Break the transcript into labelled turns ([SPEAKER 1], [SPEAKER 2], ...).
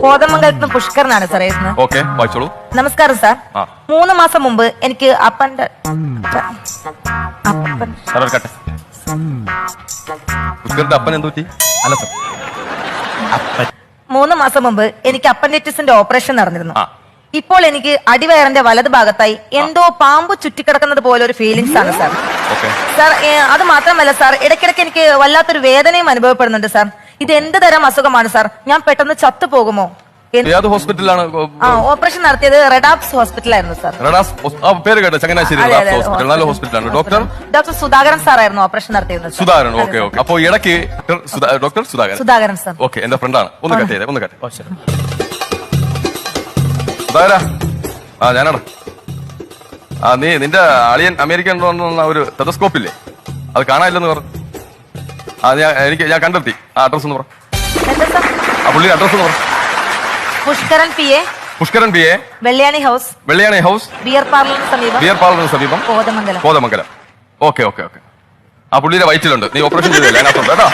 [SPEAKER 1] കോതമംഗലത്ത് പുഷ്കരനാണ് സാറേ.
[SPEAKER 2] ഓക്കെ, വായിച്ചോളൂ.
[SPEAKER 1] നമസ്കാരം സാർ. 3 മാസം മുമ്പ് എനിക്ക് അപ്പന്റെ
[SPEAKER 2] അപ്പൻ എന്ത് പറ്റി? അല്ല സർ,
[SPEAKER 1] 3 മാസം മുമ്പ് എനിക്ക് അപ്പൻഡിറ്റിസിന്റെ ഓപ്പറേഷൻ നടന്നിരുന്നു. ഇപ്പോൾ എനിക്ക് അടിവയറിന്റെ വലത് ഭാഗത്തായി എന്തോ പാമ്പ് ചുറ്റിക്കിടക്കുന്നത് പോലെ ഒരു ഫീലിങ്സ് ആണ് സാർ. സാർ അത് മാത്രമല്ല സാർ, ഇടയ്ക്കിടയ്ക്ക് എനിക്ക് വല്ലാത്തൊരു വേദനയും അനുഭവപ്പെടുന്നുണ്ട് സാർ. ഇത് എന്ത് തരം അസുഖമാണ് സാർ? ഞാൻ പെട്ടെന്ന് ചത്തു പോകുമോ?
[SPEAKER 2] ഏത് ഹോസ്പിറ്റലാണ്
[SPEAKER 1] ഓപ്പറേഷൻ നടത്തിയത്? റെഡാപ്സ് ഹോസ്പിറ്റലായിരുന്നു സാർ.
[SPEAKER 2] പേര് കേട്ടോ, ചങ്ങനാശ്ശേരി ഹോസ്പിറ്റൽ. നല്ല ഹോസ്പിറ്റലാണ്.
[SPEAKER 1] ഡോക്ടർ സുധാകരൻ സാറായിരുന്നു ഓപ്പറേഷൻ നടത്തിയത്.
[SPEAKER 2] Sudhakaran, okay okay. അപ്പൊ ഇടയ്ക്ക് ഡോക്ടർ
[SPEAKER 1] സുധാകരൻ സാർ.
[SPEAKER 2] ഓക്കെ, എന്റെ ഫ്രണ്ടാണ്. ഒന്ന് കട്ട് ചെയ്തേ, ഒന്ന് കട്ട്. സുധാകര, ഞാനാണ്. നിന്റെ അളിയൻ അമേരിക്കൻ ഒരു ടെലസ്കോപ്പ് ഇല്ലേ, അത് കാണാനില്ലെന്ന് പറഞ്ഞു. ഞാൻ കണ്ടെത്തി. ആ അഡ്രസ് ഒന്ന് പറ. പുള്ളി അഡ്രസ് ഒന്ന് പറ.
[SPEAKER 1] Pushkaran P A, Velliyani house, beer പാർലറിന് സമീപം,
[SPEAKER 2] കോതമംഗലം. Okay okay okay. ആ പുള്ളിയുടെ വയറ്റിലുണ്ട്. നീ ഓപ്പറേഷൻ ചെയ്തില്ല, അതിനകത്തുണ്ട് കേട്ടോ.